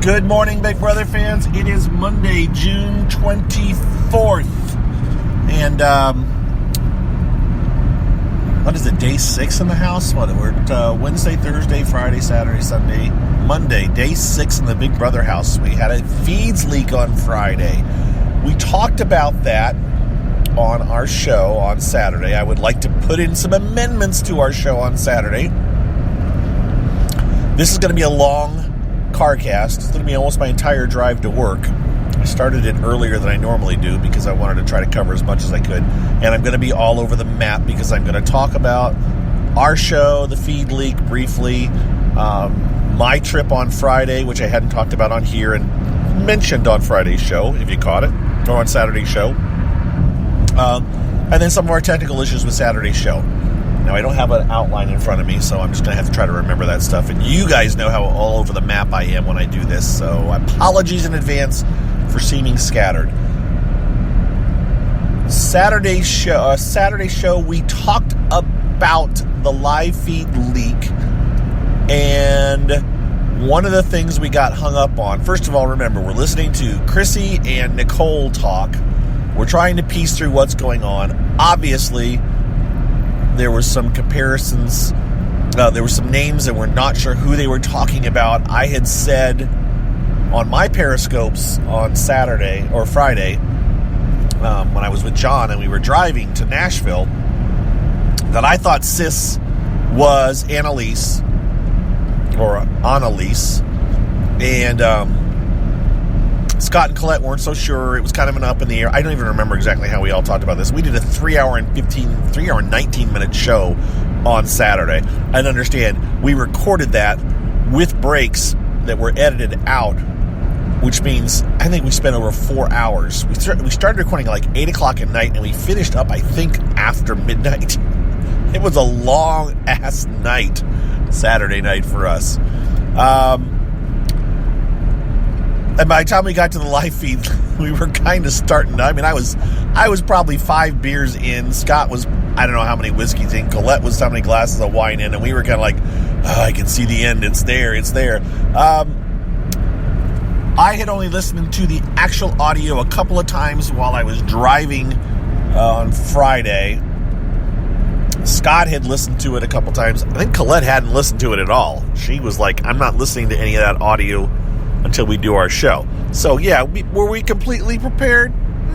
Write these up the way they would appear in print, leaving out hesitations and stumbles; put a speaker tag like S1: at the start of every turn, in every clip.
S1: Good morning, Big Brother fans. It is Monday, June 24th. And, what is it, day 6 in the house? We're at Wednesday, Thursday, Friday, Saturday, Sunday, Monday, day 6 in the Big Brother house. We had a feeds leak on Friday. We talked about that on our show on Saturday. I would like to put in some amendments to our show on Saturday. This is going to be a long car cast. It's going to be almost my entire drive to work. I started it earlier than I normally do because I wanted to try to cover as much as I could. And I'm going to be all over the map because I'm going to talk about our show, the feed leak briefly, my trip on Friday, which I hadn't talked about on here and mentioned on Friday's show, if you caught it, or on Saturday's show. And then some of our technical issues with Saturday's show. Now, I don't have an outline in front of me, so I'm just going to have to try to remember that stuff. And you guys know how all over the map I am when I do this, so apologies in advance for seeming scattered. Saturday's show, we talked about the live feed leak, and one of the things we got hung up on, first of all, remember, we're listening to Chrissy and Nicole talk. We're trying to piece through what's going on. Obviously, there were some comparisons. There were some names that we're not sure who they were talking about. I had said on my Periscopes on Saturday or Friday, when I was with John and we were driving to Nashville, that I thought Sis was Annalise or Annalise, and Scott and Colette weren't so sure. It was kind of an up in the air. I don't even remember exactly how we all talked about this. We did a 3 hour and 19 minute show on Saturday. And understand, we recorded that with breaks that were edited out, which means I think we spent over 4 hours. We started recording at like 8 o'clock at night, and we finished up, I think, after midnight. It was a long-ass night, Saturday night for us. And by the time we got to the live feed, we were kind of starting. I mean, I was probably 5 beers in. Scott was, I don't know how many whiskeys in. Colette was how many glasses of wine in. And we were kind of like, oh, I can see the end. It's there. It's there. I had only listened to the actual audio a couple of times while I was driving on Friday. Scott had listened to it a couple times. I think Colette hadn't listened to it at all. She was like, I'm not listening to any of that audio until we do our show. So, yeah, were we completely prepared?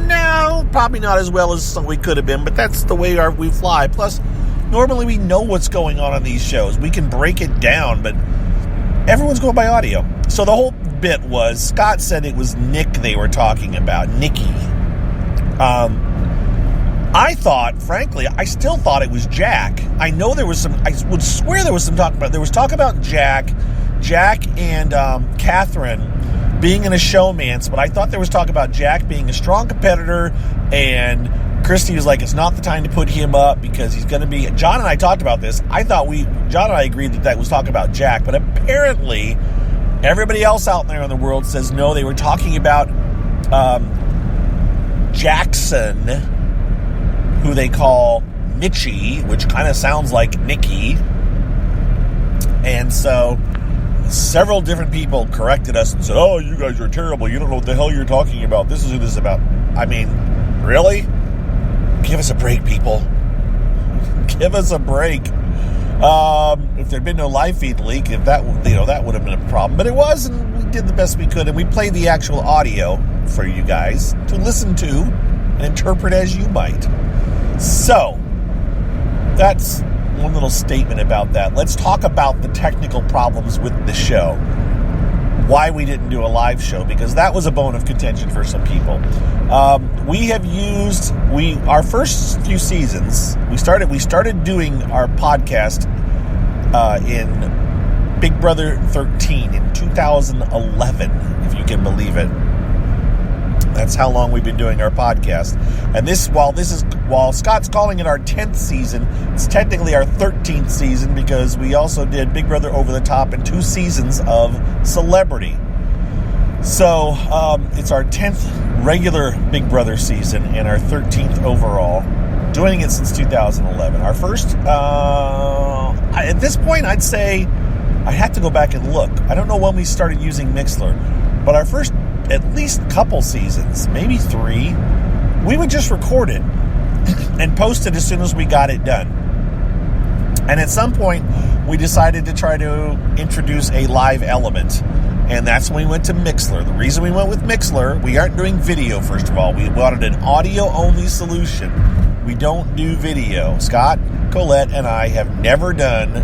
S1: No, probably not as well as we could have been, but that's the way we fly. Plus, normally we know what's going on these shows. We can break it down, but everyone's going by audio. So the whole bit was, Scott said it was Nick they were talking about, Nikki. I thought, frankly, I still thought it was Jack. I know there was some, I would swear there was some talk about, there was talk about Jack and Catherine being in a showmance, but I thought there was talk about Jack being a strong competitor, and Christy was like, it's not the time to put him up because he's going to be... John and I talked about this. John and I agreed that was talking about Jack, but apparently everybody else out there in the world says no, they were talking about Jackson, who they call Mitchie, which kind of sounds like Nikki. And so several different people corrected us and said, oh, you guys are terrible. You don't know what the hell you're talking about. This is who this is about. I mean, really? Give us a break, people. Give us a break. If there'd been no live feed leak, if that would have been a problem. But it was, and we did the best we could. And we played the actual audio for you guys to listen to and interpret as you might. So, that's one little statement about that. Let's talk about the technical problems with the show. Why we didn't do a live show, because that was a bone of contention for some people. We have used our first few seasons. We started doing our podcast in Big Brother 13 in 2011, if you can believe it. That's how long we've been doing our podcast. And while Scott's calling it our 10th season, it's technically our 13th season because we also did Big Brother Over the Top and 2 seasons of Celebrity. So it's our 10th regular Big Brother season and our 13th overall. Doing it since 2011. Our first, at this point, I'd say I had to go back and look. I don't know when we started using Mixlr, but our first at least couple seasons, maybe 3, we would just record it and post it as soon as we got it done. And at some point, we decided to try to introduce a live element. And that's when we went to Mixlr. The reason we went with Mixlr, we aren't doing video, first of all. We wanted an audio-only solution. We don't do video. Scott, Colette, and I have never done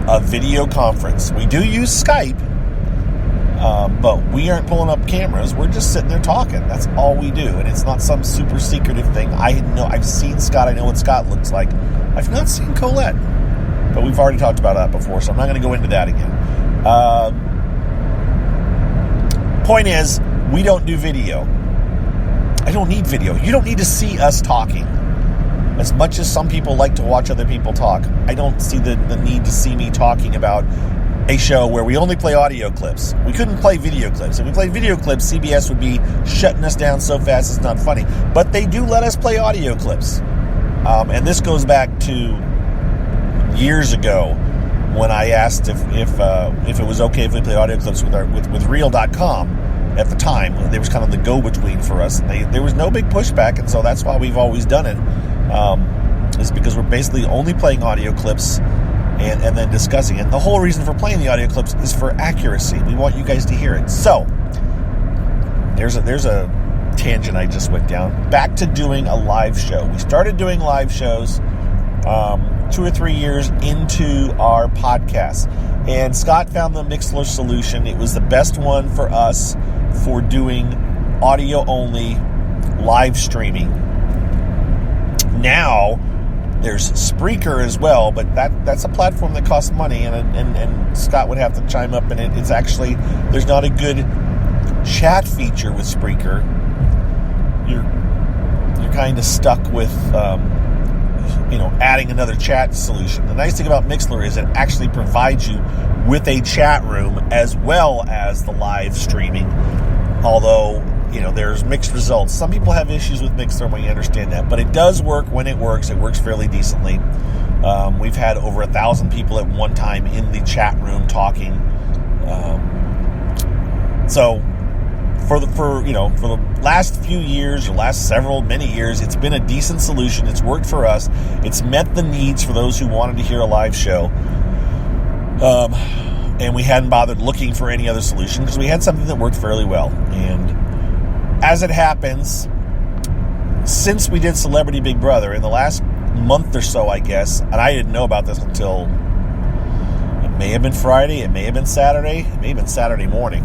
S1: a video conference. We do use Skype, but we aren't pulling up cameras. We're just sitting there talking. That's all we do. And it's not some super secretive thing. I've seen Scott. I know what Scott looks like. I've not seen Colette. But we've already talked about that before, so I'm not going to go into that again. Point is, we don't do video. I don't need video. You don't need to see us talking. As much as some people like to watch other people talk, I don't see the need to see me talking about a show where we only play audio clips. We couldn't play video clips. If we played video clips, CBS would be shutting us down so fast it's not funny. But they do let us play audio clips. And this goes back to years ago when I asked if it was okay if we played audio clips with Real.com. At the time, there was kind of the go-between for us. There was no big pushback, and so that's why we've always done it. Is because we're basically only playing audio clips and then discussing it. The whole reason for playing the audio clips is for accuracy. We want you guys to hear it. So there's a tangent I just went down. Back to doing a live show. We started doing live shows 2 or 3 years into our podcast. And Scott found the Mixlr solution. It was the best one for us for doing audio-only live streaming. Now, there's Spreaker as well, but that's a platform that costs money, and Scott would have to chime up in it. It's actually, there's not a good chat feature with Spreaker. You're kind of stuck with adding another chat solution. The nice thing about Mixlr is it actually provides you with a chat room as well as the live streaming. Although, there's mixed results. Some people have issues with Mixlr, we understand that, but it does work when it works. It works fairly decently. We've had over 1,000 people at one time in the chat room talking. So for the last few years or many years, it's been a decent solution. It's worked for us. It's met the needs for those who wanted to hear a live show. And we hadn't bothered looking for any other solution because we had something that worked fairly well. And as it happens, since we did Celebrity Big Brother in the last month or so, I guess, and I didn't know about this until it may have been Friday, it may have been Saturday, it may have been Saturday morning.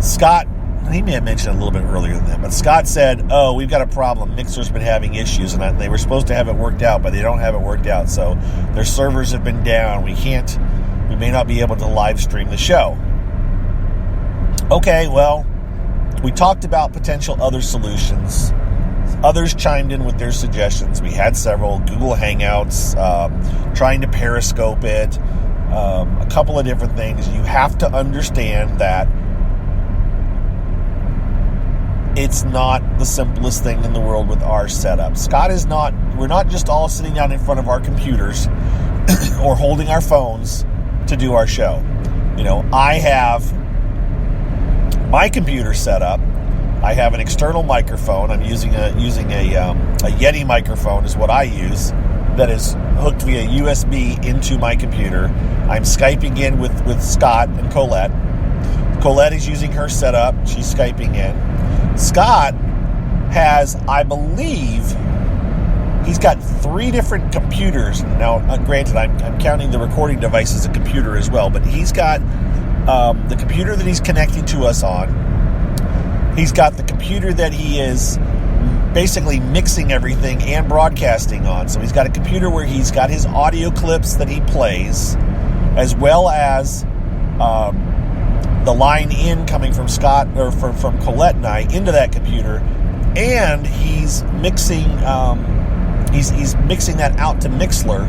S1: Scott, he may have mentioned it a little bit earlier than that, but Scott said, we've got a problem. Mixer's been having issues, and they were supposed to have it worked out, but they don't have it worked out. So their servers have been down. We may not be able to live stream the show. Okay, well, we talked about potential other solutions. Others chimed in with their suggestions. We had several. Google Hangouts, trying to Periscope it, a couple of different things. You have to understand that it's not the simplest thing in the world with our setup. We're not just all sitting down in front of our computers or holding our phones to do our show. I have my computer set up. I have an external microphone. I'm using a Yeti microphone is what I use, that is hooked via USB into my computer. I'm Skyping in with Scott and Colette. Colette is using her setup. She's Skyping in. Scott has, I believe, he's got 3 different computers. Now, granted, I'm counting the recording device as a computer as well, but he's got the computer that he's connecting to us on. He's got the computer that he is basically mixing everything and broadcasting on. So he's got a computer where he's got his audio clips that he plays, as well as the line in coming from Scott or from Colette and I into that computer, and he's mixing he's mixing that out to Mixlr,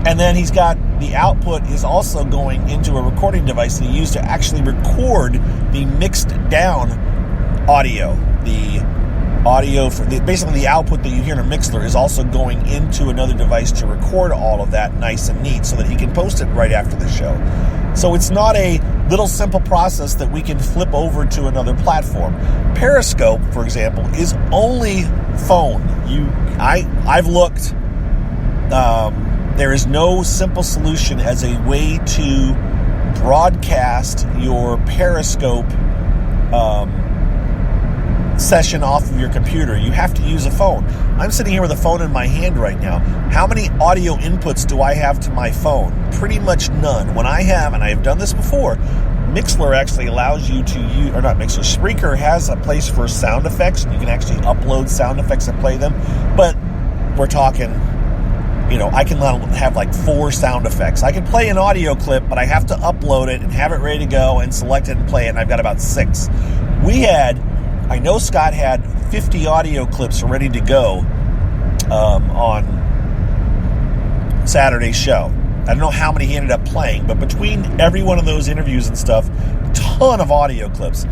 S1: and then he's got the output is also going into a recording device that he used to actually record the mixed down audio, the audio for basically the output that you hear in a Mixlr is also going into another device to record all of that nice and neat so that he can post it right after the show. So it's not a little simple process that we can flip over to another platform. Periscope, for example, is only phone. I've looked. There is no simple solution as a way to broadcast your Periscope session off of your computer. You have to use a phone. I'm sitting here with a phone in my hand right now. How many audio inputs do I have to my phone? Pretty much none. When I have, and I have done this before, Mixlr actually allows you to use, or not Mixlr, Spreaker has a place for sound effects, and you can actually upload sound effects and play them. But we're talking, I can have like 4 sound effects. I can play an audio clip, but I have to upload it and have it ready to go and select it and play it, and I've got about 6. I know Scott had 50 audio clips ready to go on Saturday's show. I don't know how many he ended up playing, but between every one of those interviews and stuff, ton of audio clips.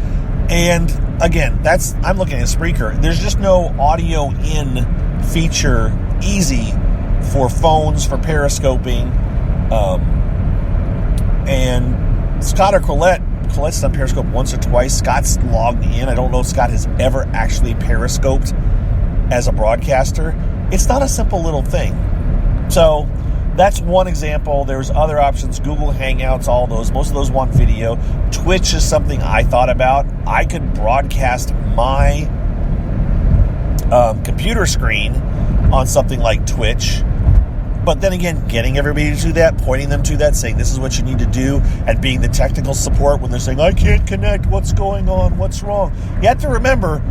S1: And again, I'm looking at Spreaker. There's just no audio in feature easy for phones, for periscoping. And Scott or Colette's done Periscope once or twice. Scott's logged in. I don't know if Scott has ever actually Periscoped as a broadcaster. It's not a simple little thing. So that's one example. There's other options. Google Hangouts, all those. Most of those want video. Twitch is something I thought about. I could broadcast my computer screen on something like Twitch. But then again, getting everybody to do that, pointing them to that, saying this is what you need to do, and being the technical support when they're saying, I can't connect, what's going on, what's wrong? You have to remember,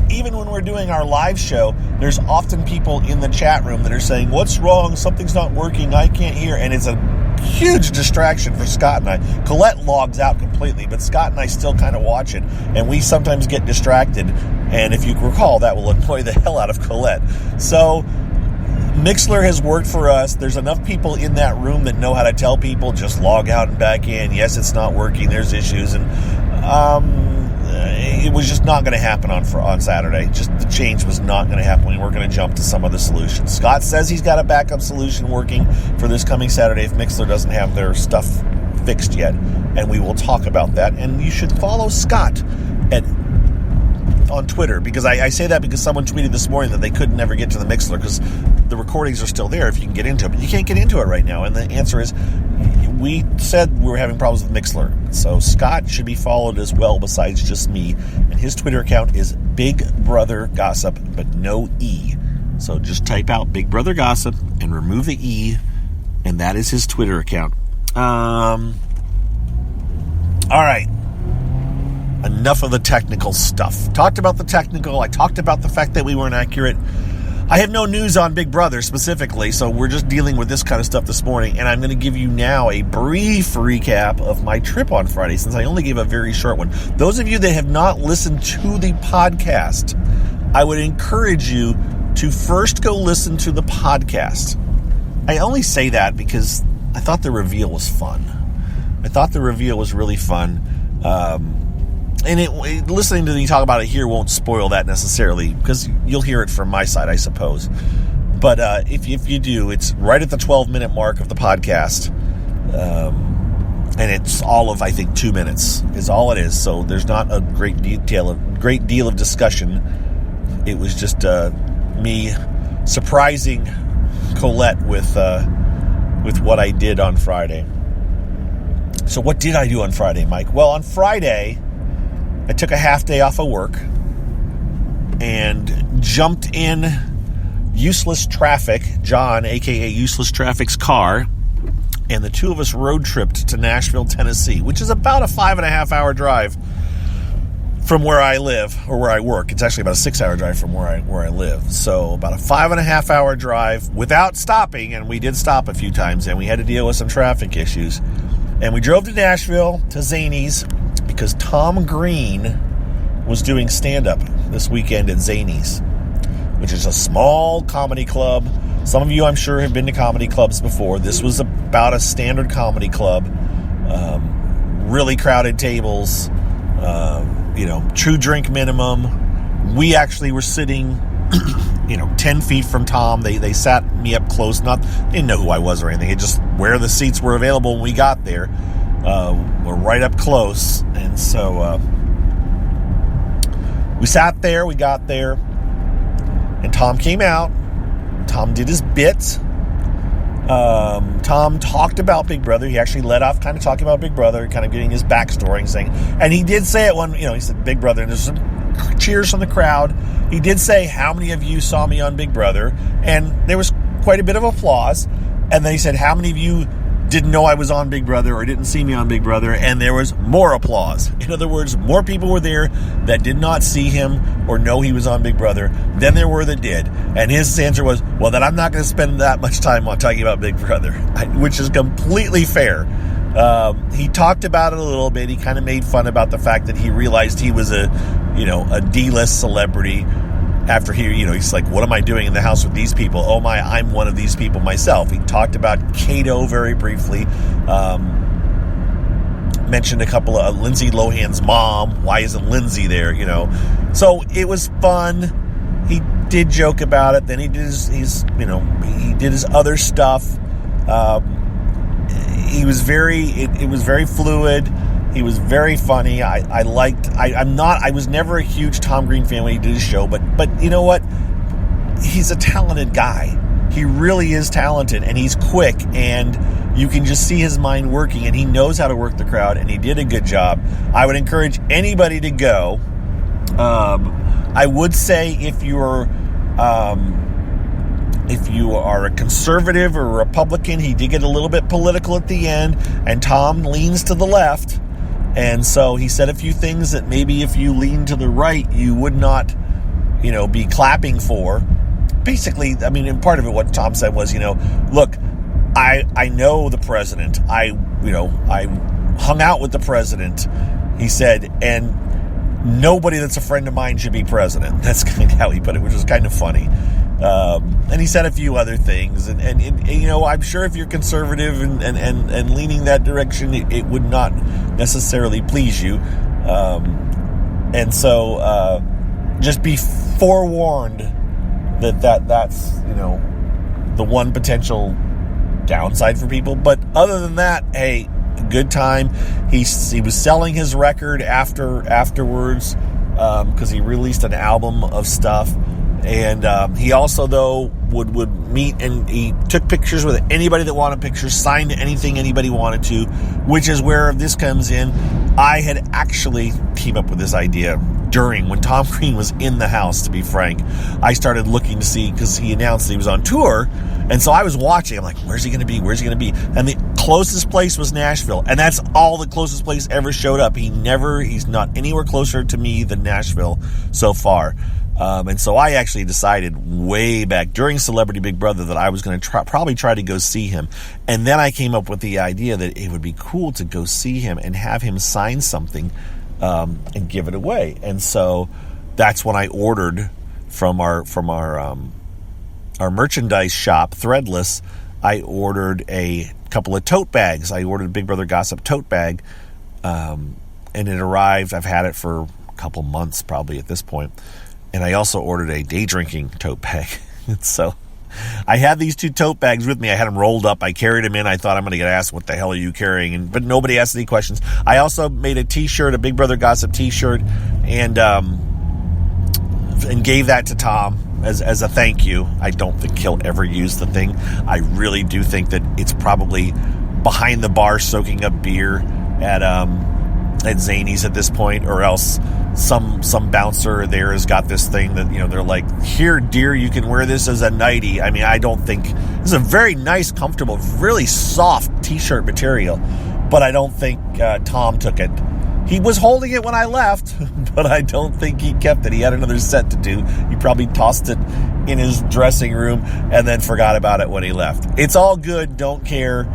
S1: even when we're doing our live show, there's often people in the chat room that are saying, what's wrong, something's not working, I can't hear, and it's a huge distraction for Scott and I. Colette logs out completely, but Scott and I still kind of watch it, and we sometimes get distracted, and if you recall, that will annoy the hell out of Colette. So Mixlr has worked for us. There's enough people in that room that know how to tell people, just log out and back in. Yes, it's not working. There's issues. And it was just not going to happen on Saturday. Just the change was not going to happen. We weren't going to jump to some other solution. Scott says he's got a backup solution working for this coming Saturday if Mixlr doesn't have their stuff fixed yet. And we will talk about that. And you should follow Scott on Twitter, because I say that because someone tweeted this morning that they could never get to the Mixlr because the recordings are still there if you can get into it, but you can't get into it right now. And the answer is, we said we were having problems with Mixlr. So Scott should be followed as well besides just me. And his Twitter account is Big Brother Gossip, but no E. So just type out Big Brother Gossip and remove the E, and that is his Twitter account. All right. Enough of the technical stuff. Talked about the technical. I talked about the fact that we weren't accurate. I have no news on Big Brother specifically, so we're just dealing with this kind of stuff this morning, and I'm going to give you now a brief recap of my trip on Friday, since I only gave a very short one. Those of you that have not listened to the podcast, I would encourage you to first go listen to the podcast. I only say that because I thought the reveal was fun. I thought the reveal was really fun. And listening to me talk about it here won't spoil that necessarily, because you'll hear it from my side, I suppose. But if you do, it's right at the 12-minute mark of the podcast. And it's all of, I think, 2 minutes is all it is. So there's not a great deal of discussion. It was just me surprising Colette with what I did on Friday. So what did I do on Friday, Mike? Well, on Friday, I took a half day off of work and jumped in Useless Traffic, John, a.k.a. Useless Traffic's car, and the two of us road tripped to Nashville, Tennessee, which is about a 5.5-hour drive from where I live, or where I work. It's actually about a 6-hour drive from where I live. So about a 5.5-hour drive without stopping, and we did stop a few times, and we had to deal with some traffic issues. And we drove to Nashville, to Zanies, because Tom Green was doing stand-up this weekend at Zanies, which is a small comedy club. Some of you, I'm sure, have been to comedy clubs before. This was about a standard comedy club. Really crowded tables, true drink minimum, We actually were sitting 10 feet from Tom. They sat me up close. Didn't know who I was or anything. It just where the seats were available when we got there. We're right up close. And so we sat there. We got there. And Tom came out. Tom did his bit. Tom talked about Big Brother. He actually led off kind of talking about Big Brother, kind of getting his backstory and saying, and he did say it when, he said Big Brother, and there's some cheers from the crowd. He did say, how many of you saw me on Big Brother? And there was quite a bit of applause. And then he said, how many of you didn't know I was on Big Brother or didn't see me on Big Brother? And there was more applause. In other words, more people were there that did not see him or know he was on Big Brother than there were that did. And his answer was, well, then I'm not going to spend that much time on talking about Big Brother, which is completely fair. He talked about it a little bit. He kind of made fun about the fact that he realized he was a D-list celebrity after he's like, what am I doing in the house with these people? Oh my, I'm one of these people myself. He talked about Kato very briefly. Mentioned a couple of Lindsay Lohan's mom. Why isn't Lindsay there? So it was fun. He did joke about it. Then he did he did his other stuff. He was it was very fluid. He was very funny. I was never a huge Tom Green fan when he did his show, but you know what? He's a talented guy. He really is talented, and he's quick, and you can just see his mind working, and he knows how to work the crowd, and he did a good job. I would encourage anybody to go. I would say if you are a conservative or a Republican, he did get a little bit political at the end, and Tom leans to the left. And so he said a few things that maybe if you lean to the right, you would not, be clapping for. Basically, and part of it, what Tom said was, look, I know the president. I hung out with the president, he said, and nobody that's a friend of mine should be president. That's kind of how he put it, which was kind of funny. And he said a few other things, and I'm sure if you're conservative and leaning that direction, it would not necessarily please you. And so just be forewarned that's the one potential downside for people. But other than that, hey, good time. He was selling his record afterwards because he released an album of stuff. And he also, though, would meet, and he took pictures with anybody that wanted pictures, signed anything anybody wanted to, which is where this comes in. I had actually came up with this idea when Tom Green was in the house, to be frank. I started looking to see, because he announced he was on tour, and so I was watching. I'm like, where's he going to be? Where's he going to be? And the closest place was Nashville, and that's all the closest place ever showed up. He's not anywhere closer to me than Nashville so far. And so I actually decided way back during Celebrity Big Brother that I was going to probably try to go see him. And then I came up with the idea that it would be cool to go see him and have him sign something and give it away. And so that's when I ordered from our merchandise shop, Threadless. I ordered a couple of tote bags. I ordered a Big Brother Gossip tote bag, and it arrived. I've had it for a couple months probably at this point. And I also ordered a day drinking tote bag. So I had these two tote bags with me. I had them rolled up. I carried them in. I thought I'm going to get asked, what the hell are you carrying? But nobody asked any questions. I also made a t-shirt, a Big Brother Gossip t-shirt, and gave that to Tom as a thank you. I don't think he'll ever use the thing. I really do think that it's probably behind the bar soaking up beer at Zany's at this point, or else some bouncer there has got this thing that, they're like, here, dear, you can wear this as a nightie. I don't think this is a very nice, comfortable, really soft t-shirt material, but I don't think Tom took it. He was holding it when I left, but I don't think he kept it. He had another set to do. He probably tossed it in his dressing room and then forgot about it when he left. It's all good. Don't care.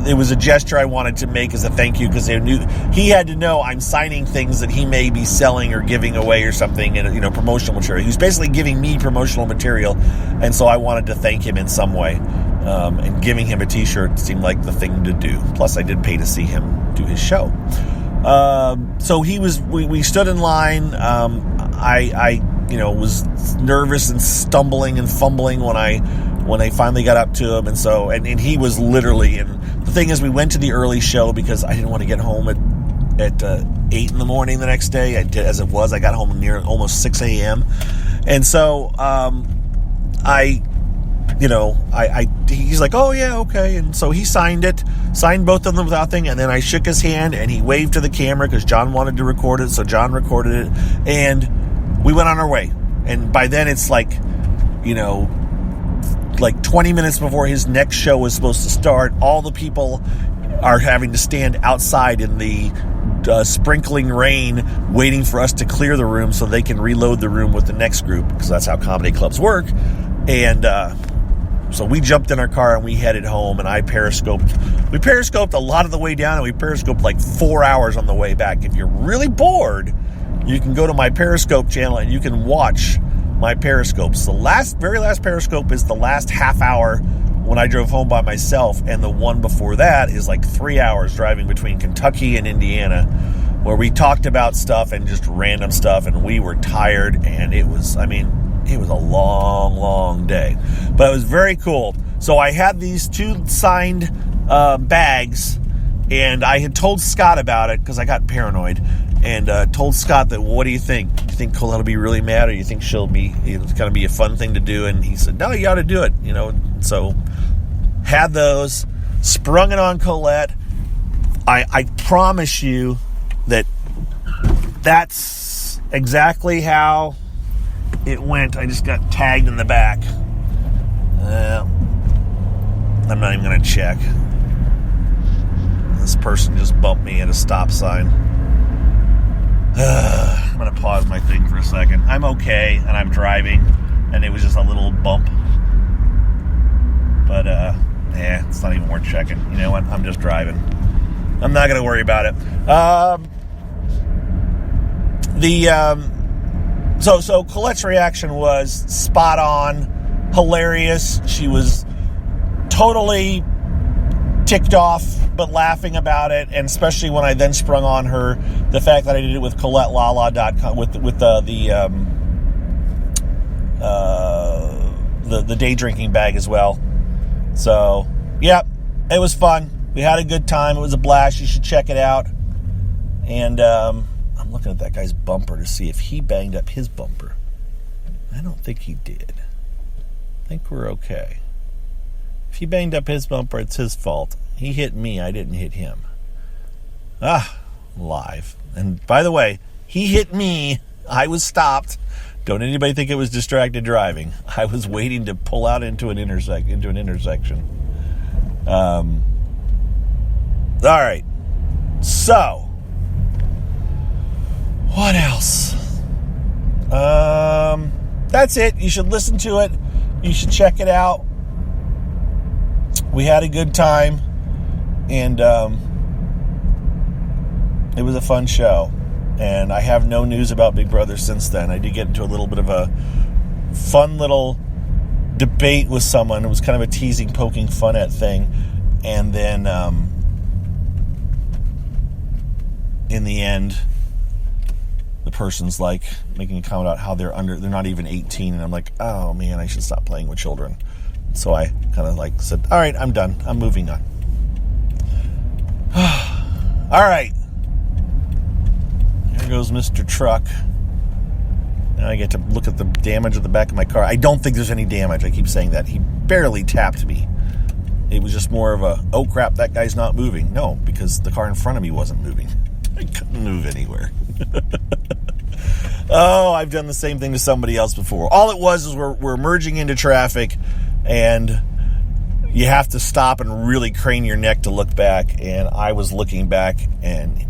S1: It was a gesture I wanted to make as a thank you, because he had to know I'm signing things that he may be selling or giving away or something, and promotional material. He was basically giving me promotional material, and so I wanted to thank him in some way. And giving him a t-shirt seemed like the thing to do. Plus, I did pay to see him do his show. So we stood in line. I was nervous and stumbling and fumbling when I finally got up to him. And so, and he was literally, and the thing is, we went to the early show because I didn't want to get home at 8 in the morning the next day. I got home near almost 6 a.m. And so, he's like, oh yeah, okay. And so he signed both of them without thing. And then I shook his hand and he waved to the camera because John wanted to record it. So John recorded it and we went on our way. And by then it's like 20 minutes before his next show was supposed to start. All the people are having to stand outside in the sprinkling rain waiting for us to clear the room so they can reload the room with the next group, because that's how comedy clubs work. And so we jumped in our car and we headed home, and I periscoped. We periscoped a lot of the way down, and we periscoped like 4 hours on the way back. If you're really bored, you can go to my Periscope channel and you can watch my periscopes. The very last periscope is the last half hour when I drove home by myself, and the one before that is like 3 hours driving between Kentucky and Indiana, where we talked about stuff and just random stuff, and we were tired, and it was a long, long day. But it was very cool. So I had these 2 signed bags, and I had told Scott about it because I got paranoid, and told Scott that, well, what do you think? Do you think Colette will be really mad, or do you think it's going to be a fun thing to do? And he said, no, you ought to do it. So had those, sprung it on Colette. I promise you that's exactly how it went. I just got tagged in the back. I'm not even going to check. This person just bumped me at a stop sign. I'm going to pause my thing for a second. I'm okay, and I'm driving, and it was just a little bump. But, it's not even worth checking. You know what? I'm just driving. I'm not going to worry about it. So Colette's reaction was spot on, hilarious. She was totally ticked off, but laughing about it, and especially when I then sprung on her the fact that I did it with ColetteLala.com with the day drinking bag as well. So, yeah, it was fun. We had a good time. It was a blast. You should check it out. And I'm looking at that guy's bumper to see if he banged up his bumper. I don't think he did. I think we're okay. If he banged up his bumper, it's his fault. He hit me. I didn't hit him. Live. And by the way, he hit me. I was stopped. Don't anybody think it was distracted driving. I was waiting to pull out into an intersection. All right. So, what else? That's it. You should listen to it. You should check it out. We had a good time, and it was a fun show. And I have no news about Big Brother since then. I did get into a little bit of a fun little debate with someone. It was kind of a teasing, poking fun at thing. And then in the end, the person's like making a comment about how they're not even 18. And I'm like, oh man, I should stop playing with children. So I kind of like said, all right, I'm done. I'm moving on. All right. Here goes Mr. Truck. Now I get to look at the damage of the back of my car. I don't think there's any damage. I keep saying that. He barely tapped me. It was just more of a, oh crap, that guy's not moving. No, because the car in front of me wasn't moving. I couldn't move anywhere. Oh, I've done the same thing to somebody else before. All it was is we're merging into traffic, and you have to stop and really crane your neck to look back. And I was looking back, and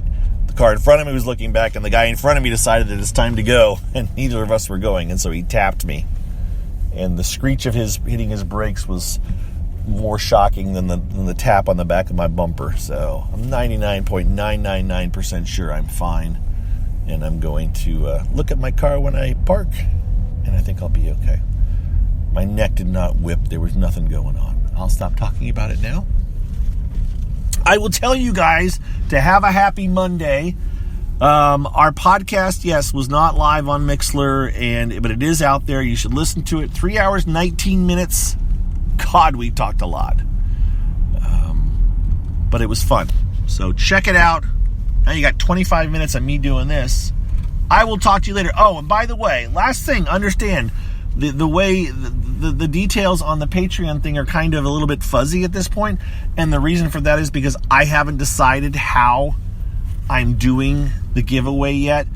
S1: the car in front of me was looking back, and the guy in front of me decided that it's time to go, and neither of us were going, and so he tapped me. And the screech of his hitting his brakes was more shocking than the tap on the back of my bumper. So I'm 99.999% sure I'm fine, and I'm going to look at my car when I park, and I think I'll be okay. My neck did not whip. There was nothing going on. I'll stop talking about it now. I will tell you guys to have a happy Monday. Our podcast, yes, was not live on Mixlr, but it is out there. You should listen to it. 3 hours, 19 minutes. God, we talked a lot. But it was fun. So check it out. Now you got 25 minutes of me doing this. I will talk to you later. Oh, and by the way, last thing, understand the way the details on the Patreon thing are kind of a little bit fuzzy at this point, and the reason for that is because I haven't decided how I'm doing the giveaway yet.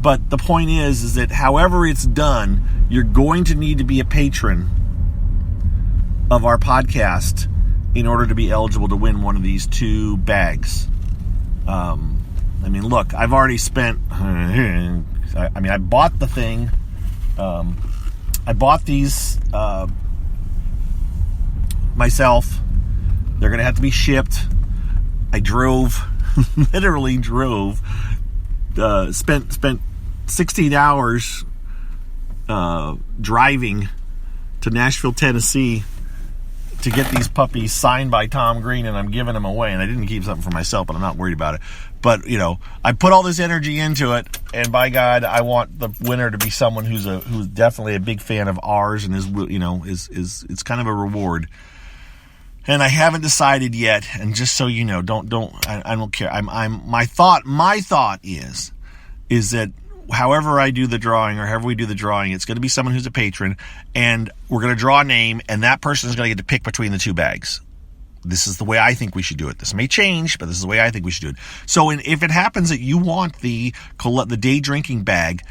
S1: But the point is that however it's done, you're going to need to be a patron of our podcast in order to be eligible to win one of these 2 bags. I mean, look, I've already spent, I bought the thing. I bought these myself. They're going to have to be shipped. I literally drove, spent 16 hours driving to Nashville, Tennessee to get these puppies signed by Tom Green, and I'm giving them away. And I didn't keep something for myself, but I'm not worried about it. But, I put all this energy into it, and by God, I want the winner to be someone who's definitely a big fan of ours, and is it's kind of a reward. And I haven't decided yet, and just so you know, I don't care. My thought is that however I do the drawing, or however we do the drawing, it's going to be someone who's a patron, and we're going to draw a name, and that person is going to get to pick between the 2 bags. This is the way I think we should do it. This may change, but this is the way I think we should do it. So if it happens that you want the day drinking bag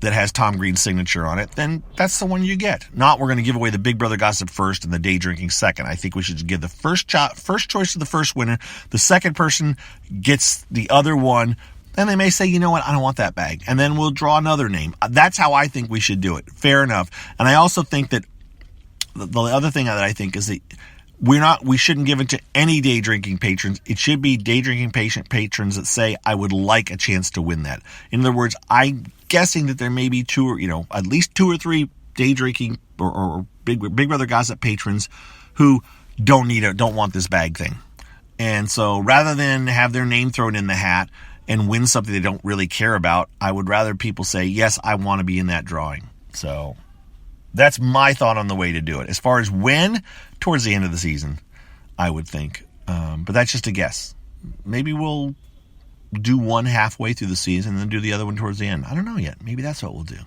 S1: that has Tom Green's signature on it, then that's the one you get. Not we're going to give away the Big Brother Gossip first and the day drinking second. I think we should give the first choice to the first winner. The second person gets the other one. Then they may say, you know what, I don't want that bag. And then we'll draw another name. That's how I think we should do it. Fair enough. And I also think that the other thing that I think is that we shouldn't give it to any day drinking patrons. It should be day drinking patrons that say, I would like a chance to win that. In other words, I'm guessing that there may be at least 2 or 3 day drinking or Big Brother Gossip patrons who don't want this bag thing. And so rather than have their name thrown in the hat and win something they don't really care about, I would rather people say, yes, I want to be in that drawing. So that's my thought on the way to do it. As far as when, towards the end of the season, I would think. But that's just a guess. Maybe we'll do one halfway through the season and then do the other one towards the end. I don't know yet. Maybe that's what we'll do.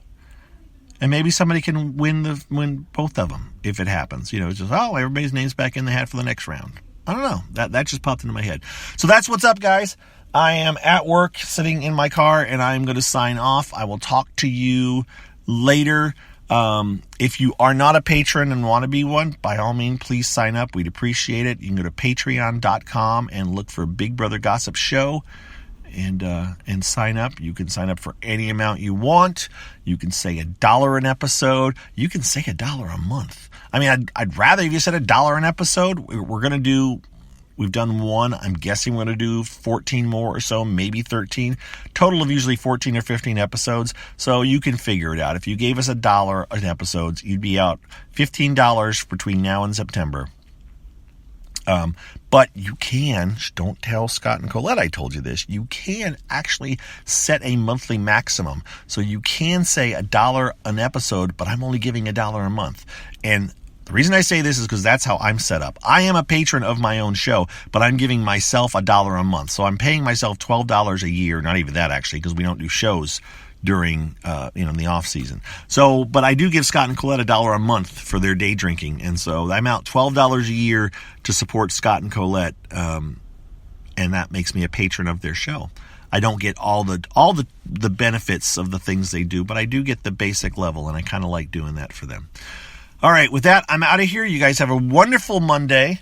S1: And maybe somebody can win both of them if it happens. It's just, everybody's name's back in the hat for the next round. I don't know. That just popped into my head. So that's what's up, guys. I am at work, sitting in my car, and I'm going to sign off. I will talk to you later. If you are not a patron and want to be one, by all means, please sign up. We'd appreciate it. You can go to patreon.com and look for Big Brother Gossip Show and sign up. You can sign up for any amount you want. You can say $1 an episode. You can say $1 a month. I mean, I'd rather if you said $1 an episode. We've done one. I'm guessing we're going to do 14 more or so, maybe 13. Total of usually 14 or 15 episodes. So you can figure it out. If you gave us $1 an episode, you'd be out $15 between now and September. But you can, don't tell Scott and Colette I told you this, you can actually set a monthly maximum. So you can say $1 an episode, but I'm only giving $1 a month. And the reason I say this is because that's how I'm set up. I am a patron of my own show, but I'm giving myself $1 a month. So I'm paying myself $12 a year, not even that actually, because we don't do shows during the off season. So, but I do give Scott and Colette $1 a month for their day drinking, and so I'm out $12 a year to support Scott and Colette, and that makes me a patron of their show. I don't get all the benefits of the things they do, but I do get the basic level, and I kind of like doing that for them. All right, with that, I'm out of here. You guys have a wonderful Monday.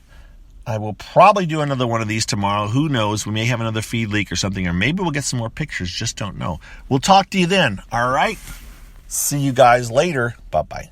S1: I will probably do another one of these tomorrow. Who knows? We may have another feed leak or something, or maybe we'll get some more pictures. Just don't know. We'll talk to you then. All right? See you guys later. Bye-bye.